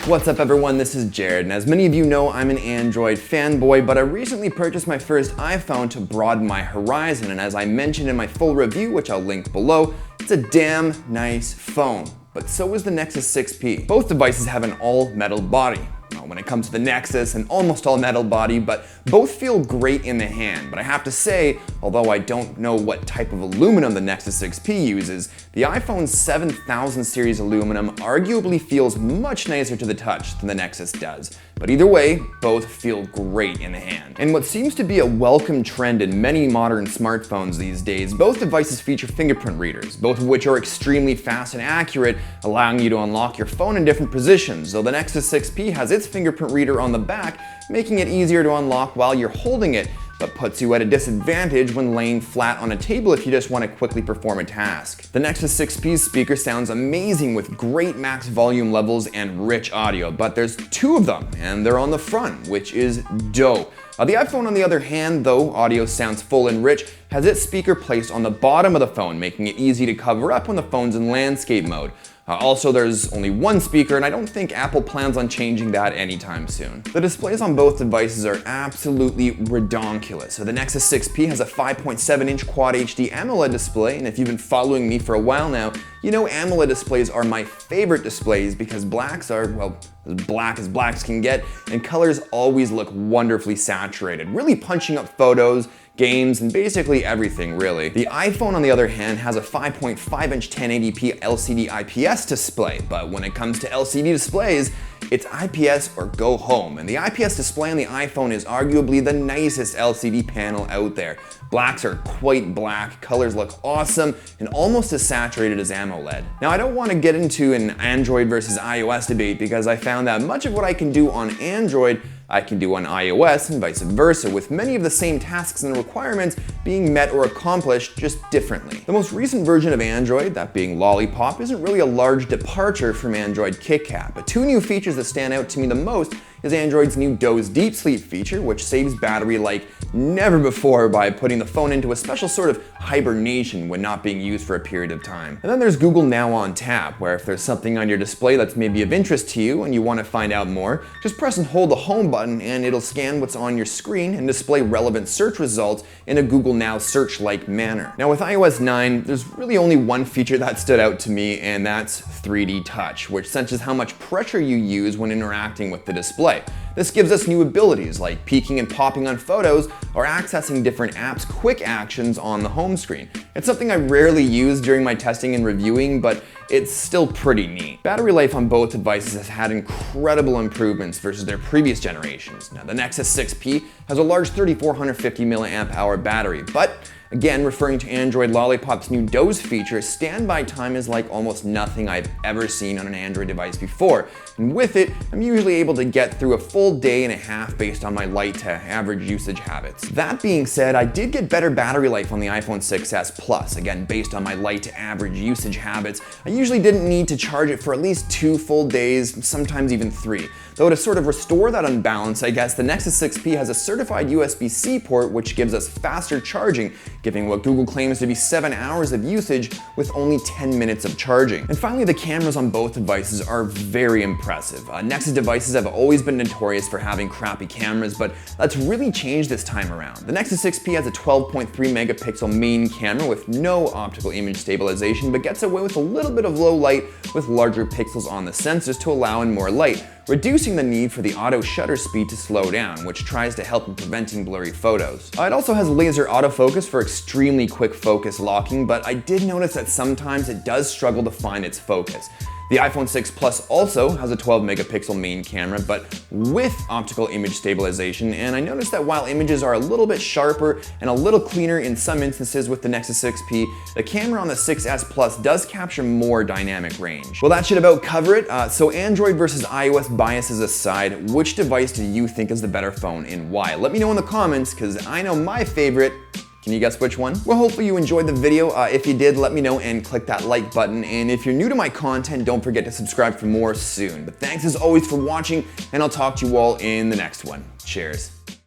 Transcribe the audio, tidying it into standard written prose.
What's up everyone, this is Jared, and as many of you know, I'm an Android fanboy, but I recently purchased my first iPhone to broaden my horizon, and as I mentioned in my full review, which I'll link below, it's a damn nice phone. But so is the Nexus 6P. Both devices have an all-metal body. When it comes to the Nexus, an almost all metal body, but both feel great in the hand. But I have to say, although I don't know what type of aluminum the Nexus 6P uses, the iPhone 7000 series aluminum arguably feels much nicer to the touch than the Nexus does. But either way, both feel great in the hand. And what seems to be a welcome trend in many modern smartphones these days, both devices feature fingerprint readers, both of which are extremely fast and accurate, allowing you to unlock your phone in different positions, though the Nexus 6P has its fingerprint reader on the back, making it easier to unlock while you're holding it, but puts you at a disadvantage when laying flat on a table if you just want to quickly perform a task. The Nexus 6P's speaker sounds amazing with great max volume levels and rich audio, but there's two of them, and they're on the front, which is dope. The iPhone, on the other hand, though audio sounds full and rich, has its speaker placed on the bottom of the phone, making it easy to cover up when the phone's in landscape mode. Also, there's only one speaker, and I don't think Apple plans on changing that anytime soon. The displays on both devices are absolutely redonkulous. So the Nexus 6P has a 5.7-inch Quad HD AMOLED display, and if you've been following me for a while now, you know AMOLED displays are my favorite displays because blacks are, well, as black as blacks can get, and colors always look wonderfully saturated, really punching up photos, games, and basically everything, really. The iPhone, on the other hand, has a 5.5-inch 1080p LCD IPS display, but when it comes to LCD displays, it's IPS or go home, and the IPS display on the iPhone is arguably the nicest LCD panel out there. Blacks are quite black, colors look awesome, and almost as saturated as AMOLED. Now, I don't want to get into an Android versus iOS debate because I found that much of what I can do on Android I can do on iOS and vice versa, with many of the same tasks and requirements being met or accomplished just differently. The most recent version of Android, that being Lollipop, isn't really a large departure from Android KitKat, but two new features that stand out to me the most is Android's new Doze Deep Sleep feature, which saves battery like never before by putting the phone into a special sort of hibernation when not being used for a period of time. And then there's Google Now on Tap, where if there's something on your display that's maybe of interest to you and you want to find out more, just press and hold the home button and it'll scan what's on your screen and display relevant search results in a Google Now search-like manner. Now with iOS 9, there's really only one feature that stood out to me, and that's 3D Touch, which senses how much pressure you use when interacting with the display. This gives us new abilities like peeking and popping on photos or accessing different apps' quick actions on the home screen. It's something I rarely use during my testing and reviewing, but it's still pretty neat. Battery life on both devices has had incredible improvements versus their previous generations. Now, the Nexus 6P has a large 3450 mAh battery, but again, referring to Android Lollipop's new Doze feature, standby time is like almost nothing I've ever seen on an Android device before. And with it, I'm usually able to get through a full day and a half based on my light to average usage habits. That being said, I did get better battery life on the iPhone 6s Plus. Again, based on my light to average usage habits, I usually didn't need to charge it for at least 2 full days, sometimes even 3. Though to sort of restore that unbalance, I guess the Nexus 6P has a certified USB-C port which gives us faster charging, giving what Google claims to be 7 hours of usage with only 10 minutes of charging. And finally, the cameras on both devices are very impressive. Nexus devices have always been notorious for having crappy cameras, but that's really changed this time around. The Nexus 6P has a 12.3 megapixel main camera with no optical image stabilization, but gets away with a little bit of low light with larger pixels on the sensors to allow in more light, reducing the need for the auto shutter speed to slow down, which tries to help in preventing blurry photos. It also has laser autofocus for extremely quick focus locking, but I did notice that sometimes it does struggle to find its focus. The iPhone 6 Plus also has a 12 megapixel main camera, but with optical image stabilization, and I noticed that while images are a little bit sharper and a little cleaner in some instances with the Nexus 6P, the camera on the 6s Plus does capture more dynamic range. Well, that should about cover it. So Android versus iOS biases aside, which device do you think is the better phone and why? Let me know in the comments, because I know my favorite. Can you guess which one? Well, hopefully you enjoyed the video. If you did, let me know and click that like button. And if you're new to my content, don't forget to subscribe for more soon. But thanks as always for watching, and I'll talk to you all in the next one. Cheers.